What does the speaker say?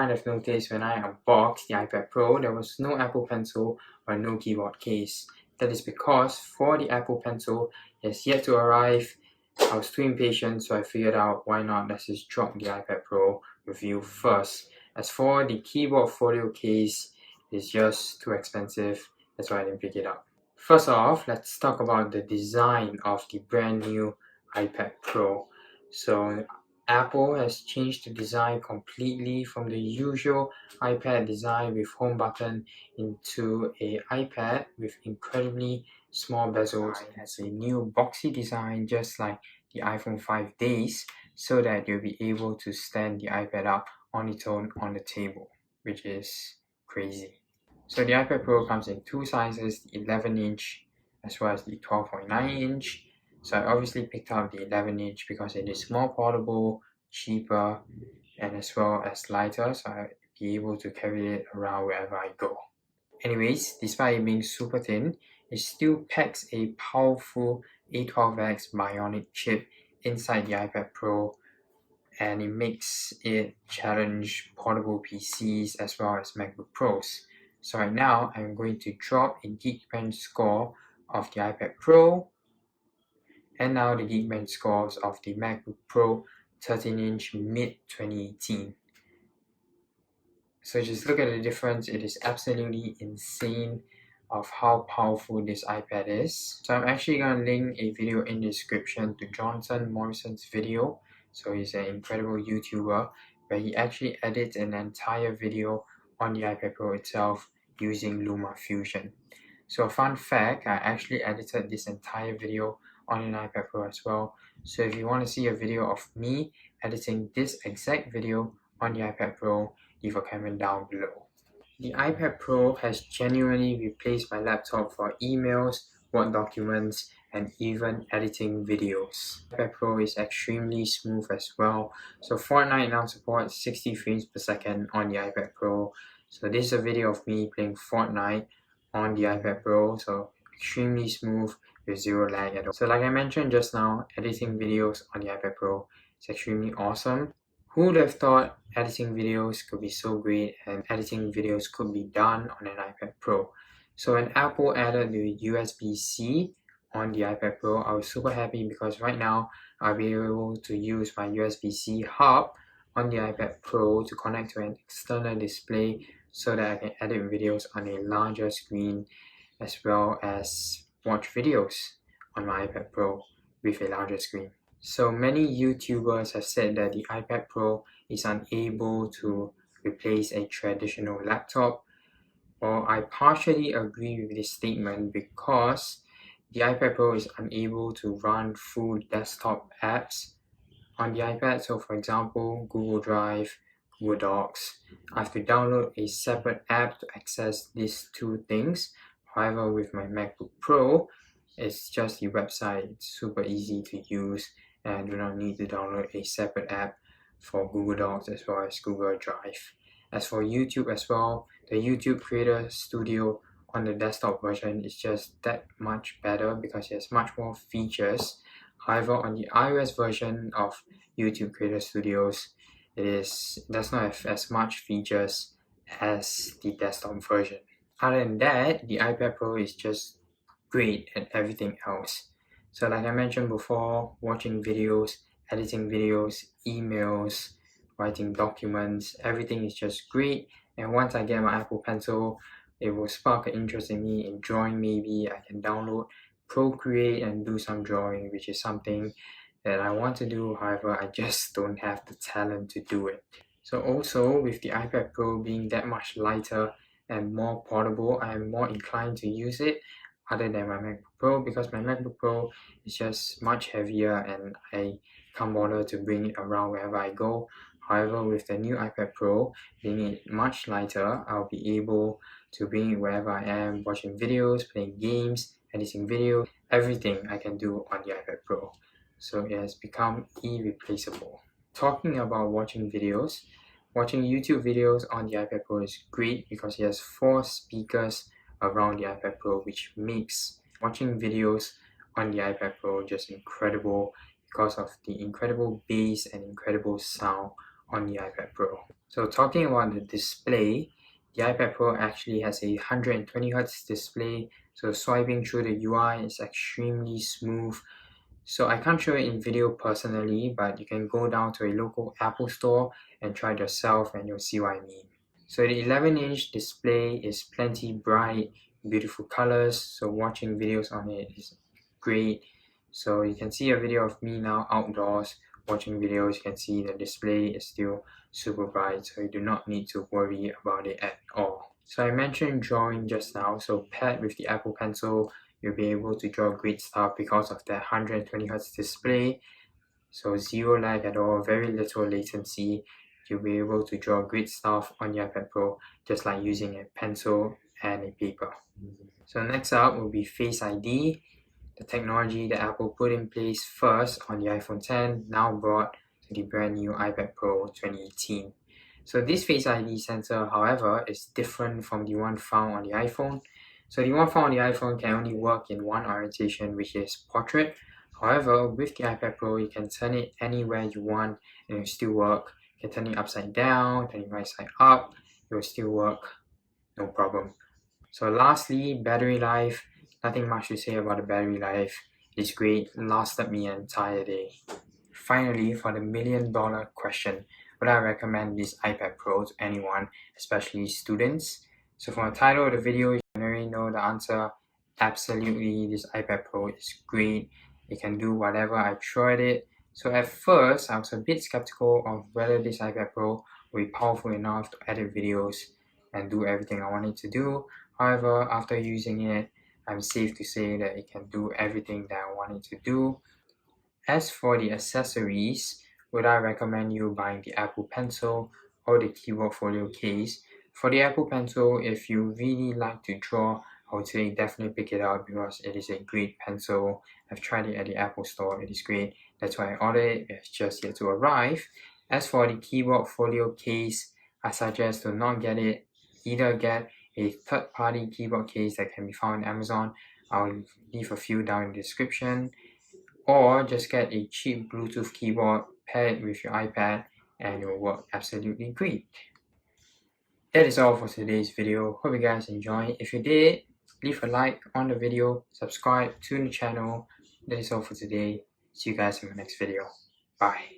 might have noticed when I unboxed the iPad Pro, there was no Apple Pencil or no keyboard case. That is because for the Apple Pencil, it has yet to arrive. I was too impatient, so I figured out why not let's just drop the iPad Pro review first. As for the keyboard folio case, it's just too expensive, that's why I didn't pick it up. First off, let's talk about the design of the brand new iPad Pro. So Apple has changed the design completely from the usual iPad design with home button into an iPad with incredibly small bezels. It has a new boxy design just like the iPhone 5 days, so that you'll be able to stand the iPad up on its own on the table, which is crazy. So the iPad Pro comes in two sizes, the 11-inch as well as the 12.9-inch. So I obviously picked up the 11-inch because it is more portable, cheaper, and as well as lighter, so I'll be able to carry it around wherever I go. Anyways, despite it being super thin, it still packs a powerful A12X Bionic chip inside the iPad Pro, and it makes it challenge portable PCs as well as MacBook Pros. So right now, I'm going to drop a Geekbench score of the iPad Pro, and now the Geekbench scores of the MacBook Pro 13-inch mid-2018. So just look at the difference, it is absolutely insane of how powerful this iPad is. So I'm actually going to link a video in the description to Jonathan Morrison's video. So he's an incredible YouTuber where he actually edits an entire video on the iPad Pro itself using LumaFusion. So a fun fact, I actually edited this entire video on an iPad Pro as well. So if you want to see a video of me editing this exact video on the iPad Pro, leave a comment down below. The iPad Pro has genuinely replaced my laptop for emails, Word documents, and even editing videos. The iPad Pro is extremely smooth as well. So Fortnite now supports 60 frames per second on the iPad Pro. So this is a video of me playing Fortnite on the iPad Pro, so extremely smooth with zero lag at all. So like I mentioned just now, editing videos on the iPad Pro is extremely awesome. Who would have thought editing videos could be so great and editing videos could be done on an iPad Pro? So when Apple added the USB-C on the iPad Pro, I was super happy because right now I'll be able to use my USB-C hub on the iPad Pro to connect to an external display so that I can edit videos on a larger screen as well as watch videos on my iPad Pro with a larger screen. So many YouTubers have said that the iPad Pro is unable to replace a traditional laptop. Well, I partially agree with this statement because the iPad Pro is unable to run full desktop apps on the iPad. So for example, Google Drive, Google Docs, I have to download a separate app to access these two things. However, with my MacBook Pro, it's just the website. It's super easy to use and I do not need to download a separate app for Google Docs as well as Google Drive. As for YouTube as well, the YouTube Creator Studio on the desktop version is just that much better because it has much more features. However, on the iOS version of YouTube Creator Studios, it does not have as much features as the desktop version. Other than that, the iPad Pro is just great at everything else. So like I mentioned before, watching videos, editing videos, emails, writing documents, everything is just great. And once I get my Apple Pencil, it will spark an interest in me in drawing. Maybe I can download Procreate and do some drawing, which is something that I want to do. However, I just don't have the talent to do it. So also with the iPad Pro being that much lighter and more portable, I am more inclined to use it other than my MacBook Pro because my MacBook Pro is just much heavier and I can't bother to bring it around wherever I go. However, with the new iPad Pro being it much lighter, I'll be able to bring it wherever I am, watching videos, playing games, editing video, everything I can do on the iPad Pro. So it has become irreplaceable. Talking about watching videos, watching YouTube videos on the iPad Pro is great because it has 4 speakers around the iPad Pro, which makes watching videos on the iPad Pro just incredible because of the incredible bass and incredible sound on the iPad Pro. So talking about the display, the iPad Pro actually has a 120Hz display, so swiping through the UI is extremely smooth. So I can't show it in video personally, but you can go down to a local Apple store and try it yourself and you'll see what I mean. So the 11-inch display is plenty bright, beautiful colors, so watching videos on it is great. So you can see a video of me now outdoors watching videos. You can see the display is still super bright, so you do not need to worry about it at all. So I mentioned drawing just now, so paired with the Apple Pencil, you'll be able to draw great stuff because of that 120Hz display. So zero lag at all, very little latency. You'll be able to draw great stuff on the iPad Pro just like using a pencil and a paper. So next up will be Face ID, the technology that Apple put in place first on the iPhone X, now brought to the brand new iPad Pro 2018. So this Face ID sensor, however, is different from the one found on the iPhone. So the one found on the iPhone can only work in one orientation, which is portrait. However, with the iPad Pro, you can turn it anywhere you want and it will still work. You can turn it upside down, turn it right side up, it will still work, no problem. So lastly, battery life. Nothing much to say about the battery life. It's great, lasted me an entire day. Finally, for the million-dollar question, would I recommend this iPad Pro to anyone, especially students? So from the title of the video, you can already know the answer. Absolutely, this iPad Pro is great. It can do whatever I tried it. So at first, I was a bit skeptical of whether this iPad Pro will be powerful enough to edit videos and do everything I wanted to do. However, after using it, I'm safe to say that it can do everything that I wanted to do. As for the accessories, would I recommend you buying the Apple Pencil or the Keyboard Folio case? For the Apple Pencil, if you really like to draw, I would say definitely pick it up because it is a great pencil. I've tried it at the Apple store, it is great. That's why I ordered it, it's just yet to arrive. As for the Keyboard Folio case, I suggest to not get it. Either get a third-party keyboard case that can be found on Amazon. I'll leave a few down in the description. Or just get a cheap Bluetooth keyboard, pair it with your iPad, and it will work absolutely great. That is all for today's video. Hope you guys enjoyed. If you did, leave a like on the video, subscribe to the channel. That is all for today. See you guys in my next video. Bye.